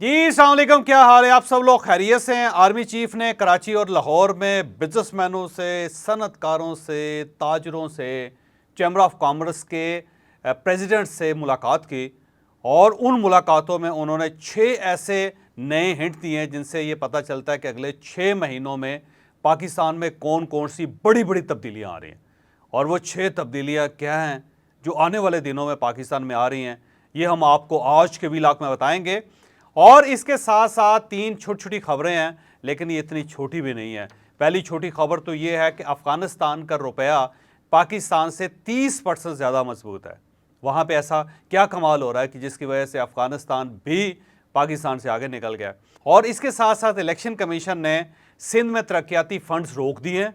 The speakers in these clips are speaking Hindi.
जी अस्सलाम वालेकुम, क्या हाल है? आप सब लोग खैरियत से हैं? आर्मी चीफ ने कराची और लाहौर में बिजनेसमैनों से, सनतकारों से, ताजरों से, चैम्बर ऑफ कॉमर्स के प्रेसिडेंट से मुलाकात की और उन मुलाकातों में उन्होंने 6 ऐसे नए हिंट दिए हैं जिनसे ये पता चलता है कि अगले 6 महीनों में पाकिस्तान में कौन कौन सी बड़ी बड़ी तब्दीलियाँ आ रही हैं। और वो 6 तब्दीलियाँ क्या हैं जो आने वाले दिनों में पाकिस्तान में आ रही हैं, ये हम आपको आज के व्लॉग में बताएंगे। और इसके साथ साथ 3 छोटी छोटी खबरें हैं, लेकिन ये इतनी छोटी भी नहीं है। पहली छोटी खबर तो ये है कि अफ़गानिस्तान का रुपया पाकिस्तान से 30% ज़्यादा मजबूत है। वहाँ पे ऐसा क्या कमाल हो रहा है कि जिसकी वजह से अफ़गानिस्तान भी पाकिस्तान से आगे निकल गया। और इसके साथ साथ इलेक्शन कमीशन ने सिंध में तरक्याती फंड्स रोक दिए हैं,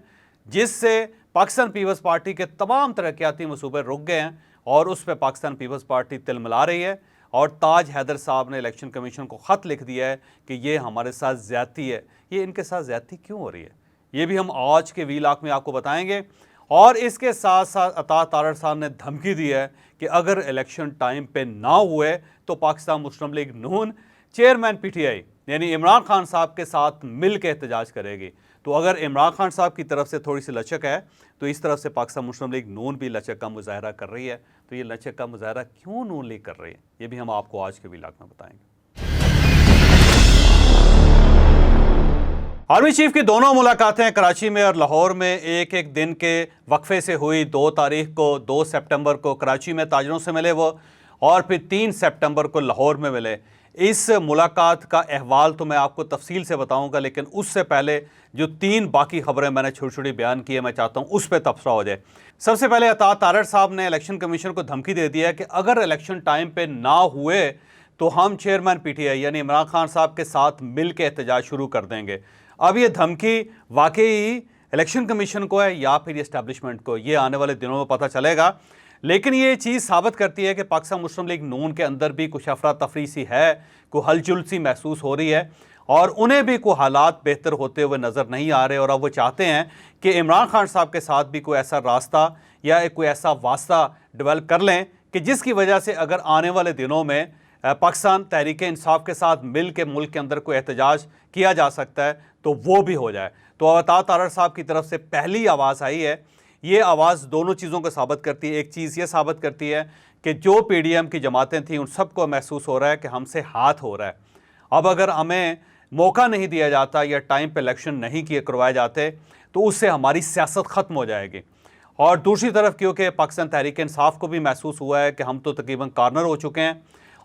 जिससे पाकिस्तान पीपल्स पार्टी के तमाम तरक्याती मनसूबे रुक गए हैं और उस पर पाकिस्तान पीपल्स पार्टी तिलमिला रही है। और ताज हैदर साहब ने इलेक्शन कमीशन को ख़त लिख दिया है कि ये हमारे साथ ज़्यादती है। ये इनके साथ ज़्यादती क्यों हो रही है, ये भी हम आज के व्लॉग में आपको बताएंगे। और इसके साथ साथ अता तारड़ साहब ने धमकी दी है कि अगर इलेक्शन टाइम पे ना हुए तो पाकिस्तान मुस्लिम लीग नून चेयरमैन पीटीआई यानी इमरान खान साहब के साथ मिल के एहतजाज करेगी। तो अगर इमरान खान साहब की तरफ से थोड़ी सी लचक है तो इस तरफ से पाकिस्तान मुस्लिम लीग नून भी लचक का मुजाहरा कर रही है। तो ये लचक का मुजाहरा क्यों नून लीग कर रही है, ये भी हम आपको आज के व्लॉग में बताएंगे। आर्मी चीफ की दोनों मुलाकातें कराची में और लाहौर में एक एक दिन के वक्फे से हुई। 2 तारीख को 2 सितंबर को कराची में ताजरों से मिले वो, और फिर 3 सितंबर को लाहौर में मिले। इस मुलाकात का अहवाल तो मैं आपको तफसील से बताऊंगा, लेकिन उससे पहले जो 3 बाकी खबरें मैंने छोटी छोटी बयान की है, मैं चाहता हूं उस पर तबसरा हो जाए। सबसे पहले अता तारड़ साहब ने इलेक्शन कमीशन को धमकी दे दी है कि अगर इलेक्शन टाइम पे ना हुए तो हम चेयरमैन पीटीआई यानी इमरान खान साहब के साथ मिल के एहतजाज शुरू कर देंगे। अब ये धमकी वाकई इलेक्शन कमीशन को है या फिर इस्टेब्लिशमेंट को, ये आने वाले दिनों में पता चलेगा। लेकिन ये चीज़ साबित करती है कि पाकिस्तान मुस्लिम लीग नून के अंदर भी कुछ अफरा तफरी सी है, कोई हलचल सी महसूस हो रही है और उन्हें भी कोई हालात बेहतर होते हुए नज़र नहीं आ रहे। और अब वो चाहते हैं कि इमरान खान साहब के साथ भी कोई ऐसा रास्ता या कोई ऐसा वास्ता डेवलप कर लें कि जिसकी वजह से अगर आने वाले दिनों में पाकिस्तान तहरीक इंसाफ के साथ मिल के मुल्क के अंदर कोई एहतजाज किया जा सकता है तो वो भी हो जाए। तो अता तारड़ साहब की तरफ से पहली आवाज़ आई है। ये आवाज़ दोनों चीज़ों को साबित करती है। एक चीज़ ये साबित करती है कि जो पीडीएम की जमातें थीं उन सबको महसूस हो रहा है कि हमसे हाथ हो रहा है। अब अगर हमें मौका नहीं दिया जाता या टाइम पे इलेक्शन नहीं किए करवाए जाते तो उससे हमारी सियासत ख़त्म हो जाएगी। और दूसरी तरफ क्योंकि पाकिस्तान तहरीक इंसाफ को भी महसूस हुआ है कि हम तो तकरीबन कॉर्नर हो चुके हैं,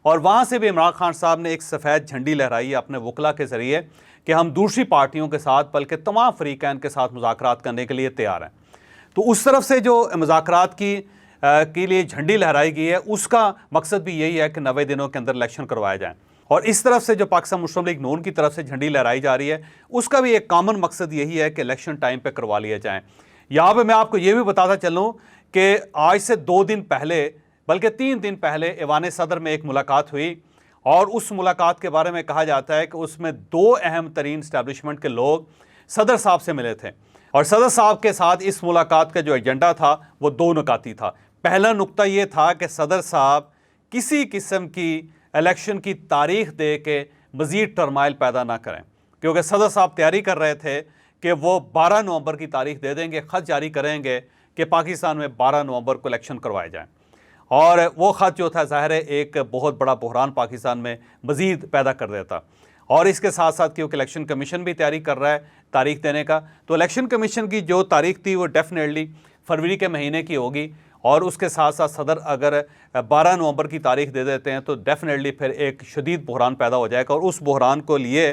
और वहाँ से भी इमरान खान साहब ने एक सफ़ेद झंडी लहराई है अपने वकला के ज़रिए कि हम दूसरी पार्टियों के साथ बल्कि तमाम फ़रीक़ैन के साथ मुज़ाकरात करने के लिए तैयार हैं। तो उस तरफ से जो मुज़ाकरात के लिए झंडी लहराई गई है उसका मकसद भी यही है कि 90 दिनों के अंदर इलेक्शन करवाए जाएँ। और इस तरफ से जो पाकिस्तान मुस्लिम लीग नून की तरफ से झंडी लहराई जा रही है उसका भी एक कॉमन मकसद यही है कि इलेक्शन टाइम पे करवा लिए जाएँ। यहाँ पे मैं आपको ये भी बताता चलूँ कि आज से 2 दिन पहले बल्कि 3 दिन पहले ऐवान सदर में एक मुलाकात हुई और उस मुलाकात के बारे में कहा जाता है कि उसमें 2 अहम तरीन इस्टेब्लिशमेंट के लोग सदर साहब से मिले थे। और सदर साहब के साथ इस मुलाकात का जो एजेंडा था वो 2 नुकाती था। पहला नुक्ता ये था कि सदर साहब किसी किस्म की इलेक्शन की तारीख दे के मज़ीद टर्माइल पैदा ना करें, क्योंकि सदर साहब तैयारी कर रहे थे कि वो 12 नवंबर की तारीख दे देंगे, ख़त जारी करेंगे कि पाकिस्तान में 12 नवंबर को इलेक्शन करवाए जाएँ। और वो ख़त जो था ज़ाहिर है एक बहुत बड़ा बहरान पाकिस्तान में मज़ीद पैदा कर देता। और इसके साथ साथ क्योंकि इलेक्शन कमीशन भी तैयारी कर रहा है तारीख देने का, तो इलेक्शन कमीशन की जो तारीख थी वो डेफिनेटली फरवरी के महीने की होगी। और उसके साथ साथ सदर अगर 12 नवंबर की तारीख दे देते हैं तो डेफिनेटली फिर एक शदीद बहरान पैदा हो जाएगा और उस बहरान को लिए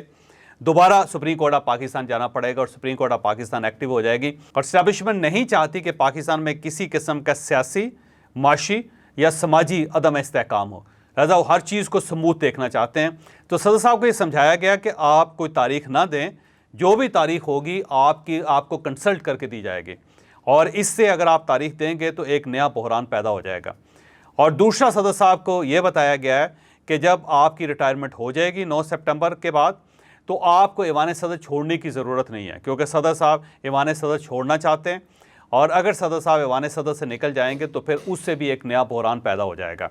दोबारा सुप्रीम कोर्ट ऑफ पाकिस्तान जाना पड़ेगा और supreme court of Pakistan active हो जाएगी। और इस्टेब्लिशमेंट नहीं चाहती कि पाकिस्तान में किसी किस्म का सियासी, माशी या समाजी अदम इस्तेहकाम हो, लिहाजा वो हर चीज़ को स्मूथ देखना चाहते हैं। तो सदर साहब को ये समझाया गया कि आप कोई तारीख ना दें, जो भी तारीख होगी आपको कंसल्ट करके दी जाएगी और इससे अगर आप तारीख देंगे तो एक नया बहरान पैदा हो जाएगा। और दूसरा सदर साहब को यह बताया गया है कि जब आपकी रिटायरमेंट हो जाएगी 9 सितंबर के बाद तो आपको ऐवान सदर छोड़ने की ज़रूरत नहीं है, क्योंकि सदर साहब ऐवान सदर छोड़ना चाहते हैं और अगर सदर साहब ऐवान सदर से निकल जाएंगे तो फिर उससे भी एक नया बहरान पैदा हो जाएगा।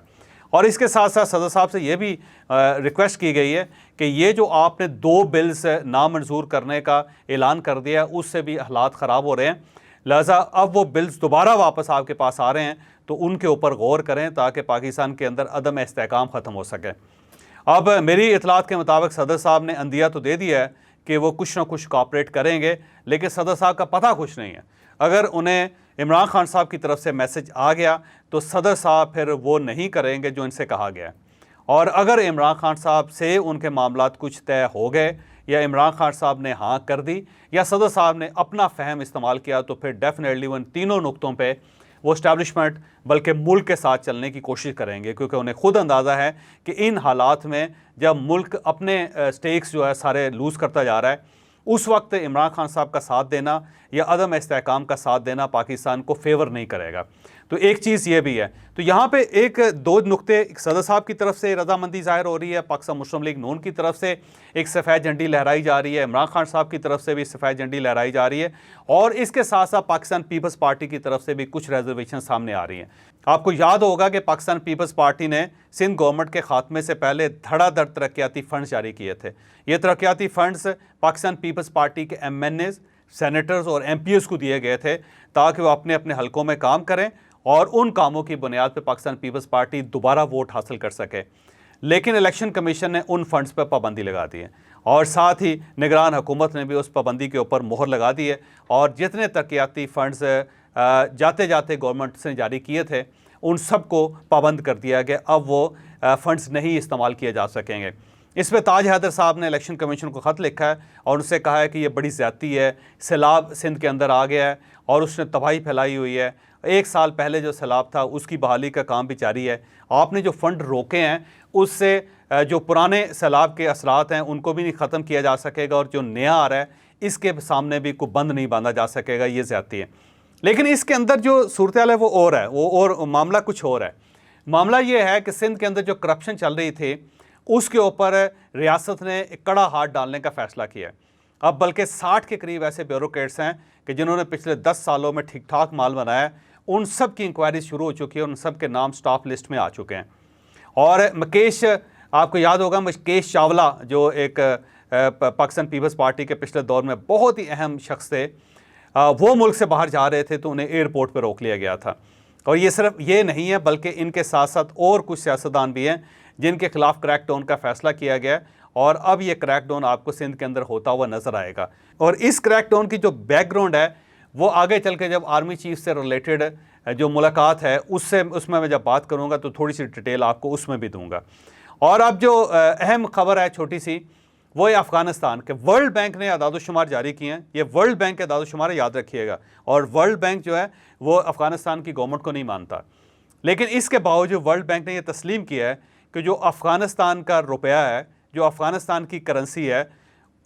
और इसके साथ साथ सदर साहब से ये भी रिक्वेस्ट की गई है कि ये जो आपने 2 बिल्स नामंजूर करने का ऐलान कर दिया, उससे भी हालात ख़राब हो रहे हैं। लिहाजा अब वो बिल्स दोबारा वापस आपके पास आ रहे हैं तो उनके ऊपर गौर करें ताकि पाकिस्तान के अंदर अदम इस्तेहकाम ख़त्म हो सके। अब मेरी इतलात के मुताबिक सदर साहब ने अंदिया तो दे दिया है कि वो कुछ ना कुछ कॉपरेट करेंगे, लेकिन सदर साहब का पता कुछ नहीं है। अगर उन्हें इमरान खान साहब की तरफ से मैसेज आ गया तो सदर साहब फिर वो नहीं करेंगे जो इनसे कहा गया है। और अगर इमरान खान साहब से उनके मामलात कुछ तय हो गए या इमरान खान साहब ने हाँ कर दी या सदर साहब ने अपना फ़हम इस्तेमाल किया तो फिर डेफिनेटली वो इन तीनों नुक्तों पे वो इस्टेब्लिशमेंट बल्कि मुल्क के साथ चलने की कोशिश करेंगे, क्योंकि उन्हें खुद अंदाज़ा है कि इन हालात में जब मुल्क अपने स्टेक्स जो है सारे लूज़ करता जा रहा है, उस वक्त इमरान खान साहब का साथ देना या अदम इस्तेहकाम का साथ देना पाकिस्तान को फेवर नहीं करेगा। तो एक चीज़ ये भी है। तो यहाँ पे एक 2 नुक्ते, सदर साहब की तरफ से रजामंदी ज़ाहिर हो रही है, पाकिस्तान मुस्लिम लीग नून की तरफ से एक सफ़ेद झंडी लहराई जा रही है, इमरान खान साहब की तरफ से भी सफ़ेद झंडी लहराई जा रही है, और इसके साथ साथ पाकिस्तान पीपल्स पार्टी की तरफ से भी कुछ रिजर्वेशन सामने आ रही हैं। आपको याद होगा कि पाकिस्तान पीपल्स पार्टी ने सिंध गवर्नमेंट के खात्मे से पहले धड़ाधड़ तरक्याती फ़ंड्स जारी किए थे। ये तरक्याती फ़ंड्स पाकिस्तान पीपल्स पार्टी के MNAs, सेनेटर्स और MPs को दिए गए थे ताकि वो अपने अपने हलकों में काम करें और उन कामों की बुनियाद पर पाकिस्तान पीपल्स पार्टी दोबारा वोट हासिल कर सके। लेकिन इलेक्शन कमीशन ने उन फंड्स पर पाबंदी लगा दी है और साथ ही निगरान हुकूमत ने भी उस पाबंदी के ऊपर मोहर लगा दी है, और जितने तरक्याती फ़ंड्स जाते जाते गवर्नमेंट से जारी किए थे उन सब को पाबंद कर दिया गया। अब वो फ़ंड्स नहीं इस्तेमाल किए जा सकेंगे। इस पर ताज हैदर साहब ने इलेक्शन कमीशन को ख़त लिखा है और उनसे कहा है कि ये बड़ी ज़्यादती है, सैलाब सिंध के अंदर आ गया है और उसने तबाही फैलाई हुई है। 1 साल पहले जो सैलाब था उसकी बहाली का काम भी जारी है। आपने जो फ़ंड रोके हैं उससे जो पुराने सैलाब के असरात हैं उनको भी नहीं ख़त्म किया जा सकेगा, और जो नया आ रहा है इसके सामने भी कोई बंद नहीं बांधा जा सकेगा। ये ज़्यादती है। लेकिन इसके अंदर जो सूरत हाल है वो और है, वो और मामला कुछ और है। मामला ये है कि सिंध के अंदर जो करप्शन चल रही थी उसके ऊपर रियासत ने एक कड़ा हाथ डालने का फ़ैसला किया है। अब बल्कि 60 के करीब ऐसे ब्यूरोक्रेट्स हैं कि जिन्होंने पिछले 10 सालों में ठीक ठाक माल बनाया, उन सब की इंक्वायरी शुरू हो चुकी है, उन सब के नाम स्टाफ लिस्ट में आ चुके हैं। और मुकेश, आपको याद होगा मुकेश चावला जो एक पाकिस्तान पीपल्स पार्टी के पिछले दौर में बहुत ही अहम शख्स थे, वो मुल्क से बाहर जा रहे थे तो उन्हें एयरपोर्ट पर रोक लिया गया था। और ये सिर्फ ये नहीं है बल्कि इनके साथ साथ और कुछ सियासतदान भी हैं जिनके खिलाफ क्रैकडाउन का फ़ैसला किया गया, और अब ये क्रैकडाउन आपको सिंध के अंदर होता हुआ नज़र आएगा। और इस क्रैकडाउन की जो बैकग्राउंड है वो आगे चल के जब आर्मी चीफ से रिलेटेड जो मुलाकात है उसमें मैं जब बात करूँगा तो थोड़ी सी डिटेल आपको उसमें भी दूँगा। और अब जो अहम खबर है छोटी सी, वो है अफ़गानिस्तान के। वर्ल्ड बैंक ने अदाद-ओ-शुमार जारी किए हैं। ये वर्ल्ड बैंक के अदाद-ओ-शुमार याद रखिएगा, और वर्ल्ड बैंक जो है वो अफ़गानिस्तान की गवर्नमेंट को नहीं मानता। लेकिन इसके बावजूद वर्ल्ड बैंक ने यह तस्लीम किया है कि जो अफ़गानिस्तान का रुपया है, जो अफ़गानिस्तान की करेंसी है,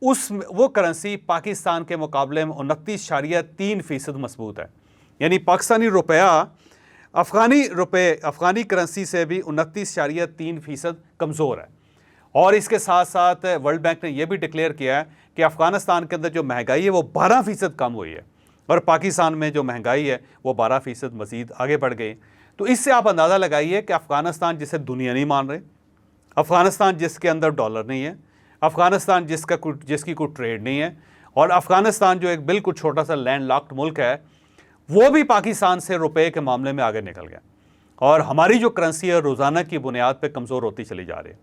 वो करेंसी पाकिस्तान के मुकाबले में 29.3% मजबूत है। यानी पाकिस्तानी रुपया अफ़गानी करेंसी से भी 29.3% कमज़ोर है। और इसके साथ साथ वर्ल्ड बैंक ने यह भी डिक्लेयर किया है कि अफ़गानिस्तान के अंदर जो महंगाई है वो 12% कम हुई है, और पाकिस्तान में जो महंगाई है वो 12% मज़ीद आगे बढ़ गई। तो इससे आप अंदाज़ा लगाइए कि अफ़गानिस्तान जिसे दुनिया नहीं मान रहे, अफ़गानिस्तान जिसके अंदर डॉलर नहीं है, अफ़गानिस्तान जिसकी कोई ट्रेड नहीं है, और अफ़गानिस्तान जो एक बिल्कुल छोटा सा लैंड लॉक्ड मुल्क है, वो भी पाकिस्तान से रुपए के मामले में आगे निकल गया। और हमारी जो करेंसी है रोज़ाना की बुनियाद पर कमज़ोर होती चली जा रही है।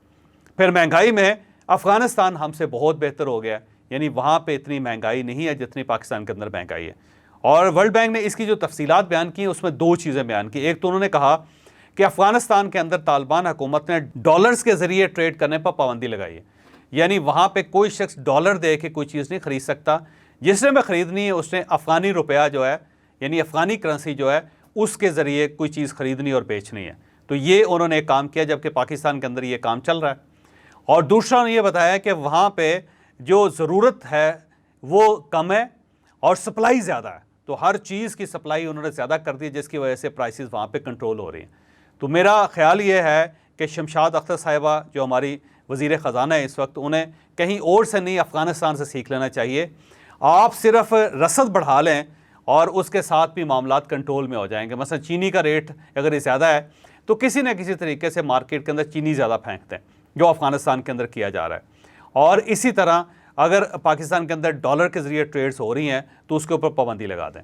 फिर महंगाई में अफ़गानिस्तान हमसे बहुत बेहतर हो गया, यानी वहाँ पे इतनी महंगाई नहीं है जितनी पाकिस्तान के अंदर महंगाई है। और वर्ल्ड बैंक ने इसकी जो तफसीलात बयान की उसमें 2 चीज़ें बयान की। एक तो उन्होंने कहा कि अफ़गानिस्तान के अंदर तालिबान हुकूमत ने डॉलर्स के ज़रिए ट्रेड करने पर पाबंदी लगाई है, यानी वहाँ पे कोई शख्स डॉलर दे के कोई चीज़ नहीं ख़रीद सकता। जिसने भी ख़रीदनी है उसने अफ़गानी रुपया जो है, यानी अफ़गानी करेंसी जो है, उसके ज़रिए कोई चीज़ ख़रीदनी और बेचनी है। तो ये उन्होंने एक काम किया, जबकि पाकिस्तान के अंदर ये काम चल रहा है। और दूसरा उन्होंने ये बताया कि वहाँ पे जो ज़रूरत है वो कम है और सप्लाई ज़्यादा है, तो हर चीज़ की सप्लाई उन्होंने ज़्यादा कर दी, जिसकी वजह से प्राइसेस वहाँ पे कंट्रोल हो रही हैं। तो मेरा ख्याल ये है कि शमशाद अख्तर साहिबा जो हमारी वज़ीर ख़जाना है इस वक्त, उन्हें कहीं और से नहीं अफ़गानिस्तान से सीख लेना चाहिए। आप सिर्फ रसद बढ़ा लें और उसके साथ भी मामलात कंट्रोल में हो जाएंगे। मसलन चीनी का रेट अगर ज़्यादा है तो किसी न किसी तरीके से मार्केट के अंदर चीनी ज़्यादा फेंकते हैं, जो अफ़गानिस्तान के अंदर किया जा रहा है। और इसी तरह अगर पाकिस्तान के अंदर डॉलर के ज़रिए ट्रेड्स हो रही हैं तो उसके ऊपर पाबंदी लगा दें।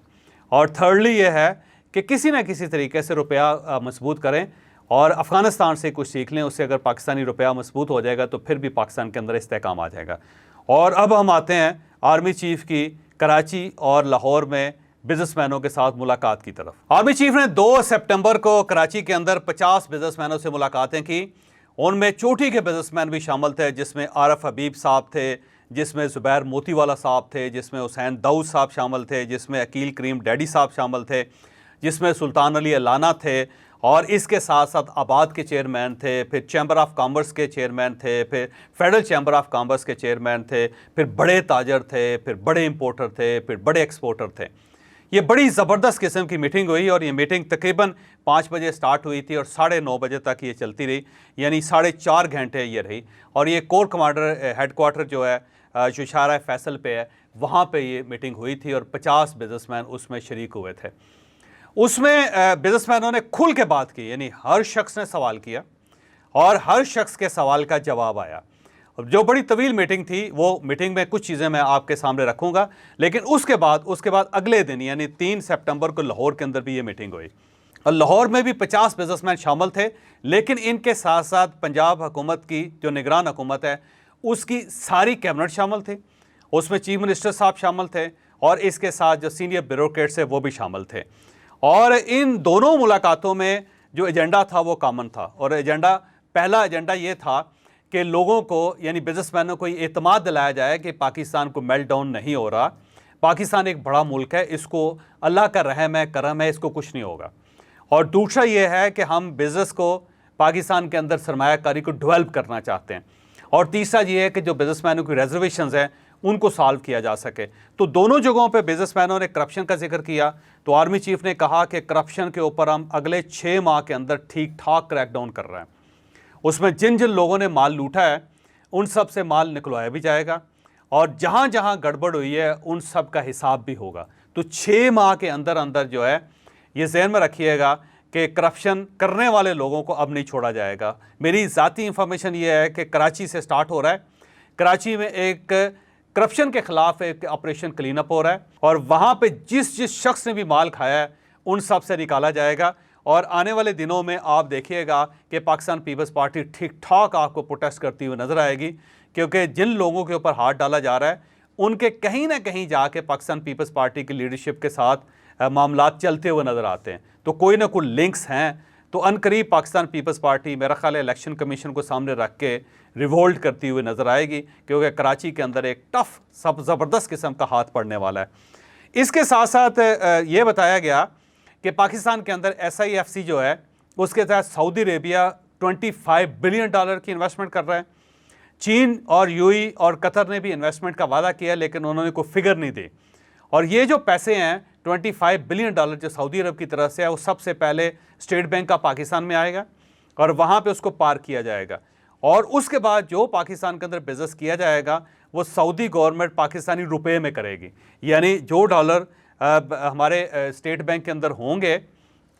और थर्डली ये है कि किसी न किसी तरीके से रुपया मजबूत करें और अफ़गानिस्तान से कुछ सीख लें। उससे अगर पाकिस्तानी रुपया मजबूत हो जाएगा तो फिर भी पाकिस्तान के अंदर इस्तेहकाम आ जाएगा। और अब हम आते हैं आर्मी चीफ की कराची और लाहौर में बिजनेसमैनों के साथ मुलाकात की तरफ। आर्मी चीफ ने 2 सितंबर को कराची के अंदर 50 बिजनेसमैनों से मुलाकातें की। उनमें चोटी के बिजनेसमैन भी शामिल थे, जिसमें आरफ हबीब साहब थे, जिसमें ज़ुबैर मोतीवाला साहब थे, जिसमें हुसैन दाऊद साहब शामिल थे, जिसमें अकील करीम डैडी साहब शामिल थे, जिसमें सुल्तान अली अलाना थे, और इसके साथ साथ आबाद के चेयरमैन थे, फिर चैम्बर ऑफ कॉमर्स के चेयरमैन थे, फिर फेडरल चैम्बर ऑफ कॉमर्स के चेयरमैन थे, फिर बड़े ताजर थे, फिर बड़े इंपोर्टर थे, फिर बड़े एक्सपोर्टर थे। ये बड़ी ज़बरदस्त किस्म की मीटिंग हुई और ये मीटिंग तकरीबन 5 बजे स्टार्ट हुई थी और 9:30 बजे तक ये चलती रही, यानी 4.5 घंटे ये रही। और ये कोर कमांडर हेडक्वार्टर जो है जो शारा फैसल पे है, वहाँ पे ये मीटिंग हुई थी और 50 बिजनेसमैन उसमें शरीक हुए थे। उसमें बिजनेसमैनों ने खुल के बात की, यानी हर शख्स ने सवाल किया और हर शख्स के सवाल का जवाब आया। जो बड़ी तवील मीटिंग थी, वो मीटिंग में कुछ चीज़ें मैं आपके सामने रखूंगा, लेकिन उसके बाद अगले दिन यानी 3 सितंबर को लाहौर के अंदर भी ये मीटिंग हुई और लाहौर में भी 50 बिजनेसमैन शामिल थे। लेकिन इनके साथ साथ पंजाब हुकूमत की जो निगरान हुकूमत है उसकी सारी कैबिनेट शामिल थी, उसमें चीफ मिनिस्टर साहब शामिल थे और इसके साथ जो सीनियर ब्यूरोक्रेट्स है वो भी शामिल थे। और इन दोनों मुलाकातों में जो एजेंडा था वो कॉमन था और पहला एजेंडा ये था कि लोगों को यानी बिजनेसमैनों को ये एतमाद दिलाया जाए कि पाकिस्तान को मेल्ट डाउन नहीं हो रहा, पाकिस्तान एक बड़ा मुल्क है, इसको अल्लाह का रहम है, करम है, इसको कुछ नहीं होगा। और दूसरा ये है कि हम बिज़नेस को पाकिस्तान के अंदर सरमायाकारी को डेवलप करना चाहते हैं। और तीसरा ये है कि जो बिजनेसमैनों की रिजर्वेशंस हैं उनको सॉल्व किया जा सके। तो दोनों जगहों पे बिजनेसमैनों ने करप्शन का जिक्र किया। तो आर्मी चीफ ने कहा कि करप्शन के ऊपर हम अगले 6 माह के अंदर ठीक ठाक क्रैकडाउन कर रहे हैं। उसमें जिन जिन लोगों ने माल लूटा है उन सब से माल निकलवाया भी जाएगा और जहाँ जहाँ गड़बड़ हुई है उन सब का हिसाब भी होगा। तो 6 माह के अंदर अंदर जो है ये ज़हन में रखिएगा कि करप्शन करने वाले लोगों को अब नहीं छोड़ा जाएगा। मेरी ज़ाती इंफॉर्मेशन ये है कि कराची से स्टार्ट हो रहा है, कराची में एक करप्शन के ख़िलाफ़ एक ऑपरेशन क्लीन अप हो रहा है और वहाँ पे जिस जिस शख्स ने भी माल खाया है उन सब से निकाला जाएगा। और आने वाले दिनों में आप देखिएगा कि पाकिस्तान पीपल्स पार्टी ठीक ठाक आपको प्रोटेस्ट करती हुई नज़र आएगी, क्योंकि जिन लोगों के ऊपर हाथ डाला जा रहा है उनके कहीं ना कहीं जाके पाकिस्तान पीपल्स पार्टी की लीडरशिप के साथ मामलात चलते हुए नज़र आते हैं। तो कोई ना कोई लिंक्स हैं। तो अनकरीब पाकिस्तान पीपल्स पार्टी मेरा ख्याल है इलेक्शन कमीशन को सामने रख के रिवोल्ट करती हुई नज़र आएगी, क्योंकि कराची के अंदर एक टफ सब ज़बरदस्त किस्म का हाथ पड़ने वाला है। इसके साथ साथ ये बताया गया कि पाकिस्तान के अंदर SIFC जो है उसके तहत सऊदी अरेबिया $25 बिलियन की इन्वेस्टमेंट कर रहा है। चीन और UAE और कतर ने भी इन्वेस्टमेंट का वादा किया, लेकिन उन्होंने कोई फिगर नहीं दी। और ये जो पैसे हैं $25 बिलियन जो सऊदी अरब की तरफ से है, वो सबसे पहले स्टेट बैंक का पाकिस्तान में आएगा और वहाँ पे उसको पार किया जाएगा। और उसके बाद जो पाकिस्तान के अंदर बिजनेस किया जाएगा वो सऊदी गवर्नमेंट पाकिस्तानी रुपए में करेगी, यानी जो डॉलर हमारे स्टेट बैंक के अंदर होंगे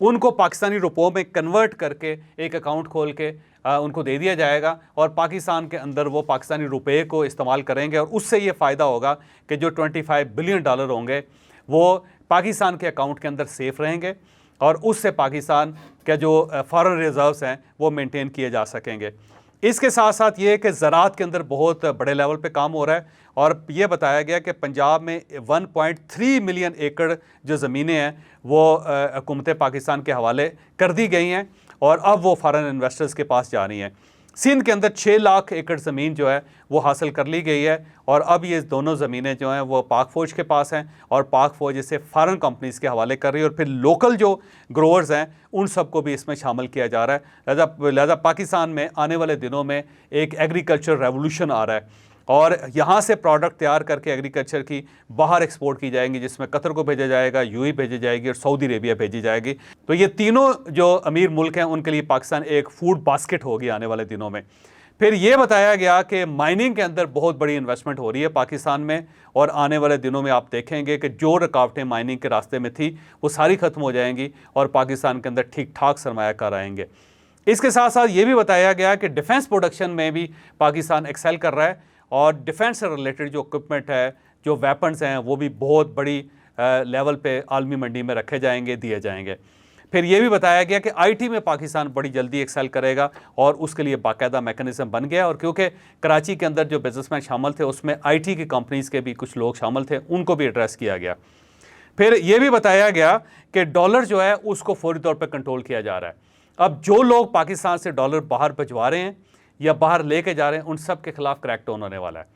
उनको पाकिस्तानी रुपयों में कन्वर्ट करके एक अकाउंट खोल के उनको दे दिया जाएगा और पाकिस्तान के अंदर वो पाकिस्तानी रुपये को इस्तेमाल करेंगे। और उससे ये फ़ायदा होगा कि जो $25 बिलियन होंगे वो पाकिस्तान के अकाउंट के अंदर सेफ़ रहेंगे और उससे पाकिस्तान के जो फॉरेन रिज़र्व्स हैं वो मेंटेन किए जा सकेंगे। इसके साथ साथ ये कि ज़राअत के अंदर बहुत बड़े लेवल पे काम हो रहा है और ये बताया गया कि पंजाब में 1.3 मिलियन एकड़ जो ज़मीनें हैं वो हुकूमत पाकिस्तान के हवाले कर दी गई हैं और अब वो फॉरेन इन्वेस्टर्स के पास जा रही हैं। सिंध के अंदर 6 लाख एकड़ ज़मीन जो है वो हासिल कर ली गई है और अब ये दोनों ज़मीनें जो हैं वो पाक फ़ौज के पास हैं और पाक फ़ौज इसे फॉरेन कंपनीज़ के हवाले कर रही है और फिर लोकल जो ग्रोअर्स हैं उन सबको भी इसमें शामिल किया जा रहा है। लिहाजा पाकिस्तान में आने वाले दिनों में एक एग्रीकल्चर रेवोल्यूशन आ रहा है और यहाँ से प्रोडक्ट तैयार करके एग्रीकल्चर की बाहर एक्सपोर्ट की जाएंगी, जिसमें कतर को भेजा जाएगा, UAE भेजी जाएगी और सऊदी अरेबिया भेजी जाएगी। तो ये तीनों जो अमीर मुल्क हैं उनके लिए पाकिस्तान एक फूड बास्केट होगी आने वाले दिनों में। फिर ये बताया गया कि माइनिंग के अंदर बहुत बड़ी इन्वेस्टमेंट हो रही है पाकिस्तान में, और आने वाले दिनों में आप देखेंगे कि जो रुकावटें माइनिंग के रास्ते में थी वो सारी ख़त्म हो जाएंगी और पाकिस्तान के अंदर ठीक ठाक सरमायाकार आएंगे। इसके साथ साथ ये भी बताया गया कि डिफेंस प्रोडक्शन में भी पाकिस्तान एक्सेल कर रहा है, और डिफेंस से रिलेटेड जो इक्विपमेंट है, जो वेपन्स हैं, वो भी बहुत बड़ी लेवल पे आलमी मंडी में रखे जाएंगे, दिए जाएंगे। फिर ये भी बताया गया कि आईटी में पाकिस्तान बड़ी जल्दी एक्सेल करेगा और उसके लिए बाकायदा मैकेनिज्म बन गया, और क्योंकि कराची के अंदर जो बिजनेसमैन शामिल थे उसमें आईटी की कंपनीज़ के भी कुछ लोग शामिल थे, उनको भी एड्रेस किया गया। फिर ये भी बताया गया कि डॉलर जो है उसको फौरी तौर पर कंट्रोल किया जा रहा है। अब जो लोग पाकिस्तान से डॉलर बाहर भिजवा रहे हैं या बाहर लेके जा रहे हैं, उन सब के खिलाफ क्रैकडाउन होने वाला है।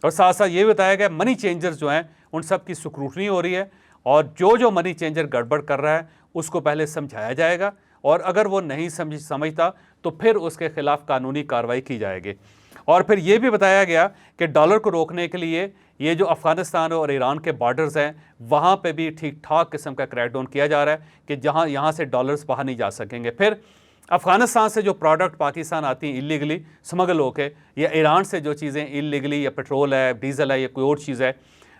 और साथ साथ ये बताया गया मनी चेंजर्स जो हैं उन सब की स्क्रूटनी हो रही है, और जो मनी चेंजर गड़बड़ कर रहा है उसको पहले समझाया जाएगा, और अगर वो नहीं समझता तो फिर उसके खिलाफ कानूनी कार्रवाई की जाएगी। और फिर ये भी बताया गया कि डॉलर को रोकने के लिए ये जो अफ़गानिस्तान और ईरान के बॉर्डर्स हैं वहाँ पे भी ठीक ठाक किस्म का क्रैकडाउन किया जा रहा है कि जहाँ यहाँ से डॉलर्स बाहर नहीं जा सकेंगे। फिर अफ़गानिस्तान से जो प्रोडक्ट पाकिस्तान आती हैं इलीगली स्मगल होके, या ईरान से जो चीज़ें इलीगली, या पेट्रोल है, डीज़ल है, या कोई और चीज़ है,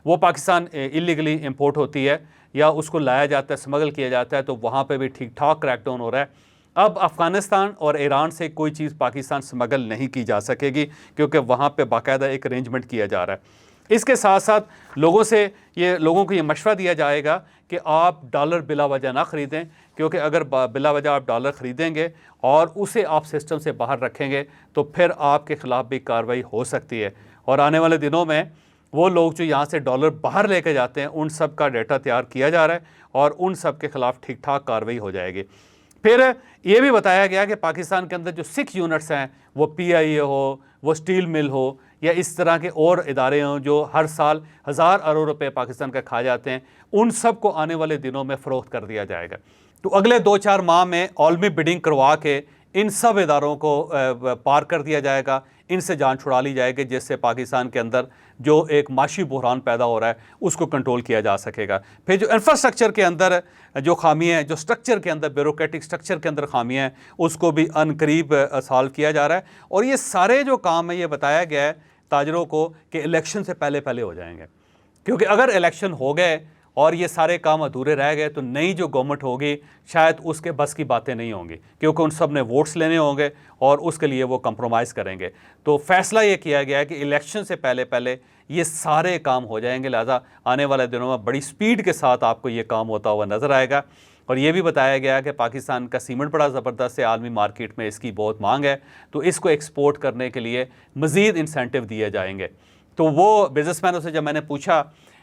वो पाकिस्तान इलीगली इंपोर्ट होती है या उसको लाया जाता है, स्मगल किया जाता है, तो वहाँ पे भी ठीक ठाक क्रैकडाउन हो रहा है। अब अफ़गानिस्तान और ईरान से कोई चीज़ पाकिस्तान स्मगल नहीं की जा सकेगी, क्योंकि वहाँ पे बाकायदा एक अरेंजमेंट किया जा रहा है। इसके साथ साथ लोगों को ये मशवरा दिया जाएगा कि आप डॉलर बिला वजह ना ख़रीदें, क्योंकि अगर बिला वजह आप डॉलर ख़रीदेंगे और उसे आप सिस्टम से बाहर रखेंगे तो फिर आपके ख़िलाफ़ भी कार्रवाई हो सकती है। और आने वाले दिनों में वो लोग जो यहाँ से डॉलर बाहर लेके जाते हैं उन सब का डेटा तैयार किया जा रहा है और उन सब के ख़िलाफ़ ठीक ठाक कार्रवाई हो जाएगी। फिर ये भी बताया गया कि पाकिस्तान के अंदर जो 6 यूनिट्स हैं, वो PIA हो, वो स्टील मिल हो, या इस तरह के और इदारे हों जो हर साल 1000 अरब रुपए पाकिस्तान का खा जाते हैं, उन सब को आने वाले दिनों में फ़रोख्त कर दिया जाएगा। तो अगले 2-4 माह में आलमी बिडिंग करवा के इन सब इदारों को पार कर दिया जाएगा, इनसे जान छुड़ा ली जाएगी, जिससे पाकिस्तान के अंदर जो एक माशी बहरान पैदा हो रहा है उसको कंट्रोल किया जा सकेगा। फिर जो इंफ्रास्ट्रक्चर के अंदर जो खामियाँ हैं, जो स्ट्रक्चर के अंदर, ब्यूरोक्रेटिक स्ट्रक्चर के अंदर खामियाँ हैं, उसको भी अनकरीब सॉल्व किया जा रहा है। और ये सारे जो काम है, ये बताया गया है ताजरों को कि इलेक्शन से पहले हो जाएंगे, क्योंकि अगर इलेक्शन हो गए और ये सारे काम अधूरे रह गए तो नई जो गवर्नमेंट होगी शायद उसके बस की बातें नहीं होंगी, क्योंकि उन सब ने वोट्स लेने होंगे और उसके लिए वो कंप्रोमाइज़ करेंगे। तो फैसला ये किया गया है कि इलेक्शन से पहले ये सारे काम हो जाएंगे, लिहाजा आने वाले दिनों में बड़ी स्पीड के साथ आपको ये काम होता हुआ नज़र आएगा। और ये भी बताया गया कि पाकिस्तान का सीमेंट बड़ा ज़बरदस्त है, आलमी मार्केट में इसकी बहुत मांग है, तो इसको एक्सपोर्ट करने के लिए मज़ीद इंसेंटिव दिए जाएंगे। तो वो बिज़नेसमैनों से जब मैंने पूछा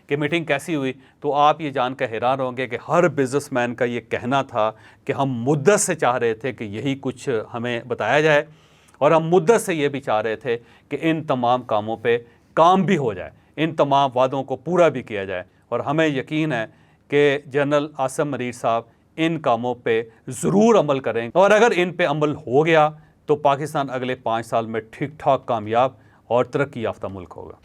कि मीटिंग कैसी हुई, तो आप ये जानकर हैरान होंगे कि हर बिज़नेसमैन का ये कहना था कि हम मुद्दत से चाह रहे थे कि यही कुछ हमें बताया जाए, और हम मुद्दत से ये भी चाह रहे थे कि इन तमाम कामों पे काम भी हो जाए, इन तमाम वादों को पूरा भी किया जाए। और हमें यकीन है कि जनरल आसिम मनीर साहब इन कामों पे ज़रूर अमल करेंगे, और अगर इन पे अमल हो गया तो पाकिस्तान अगले 5 साल में ठीक ठाक कामयाब और तरक्की याफ्ता मुल्क होगा।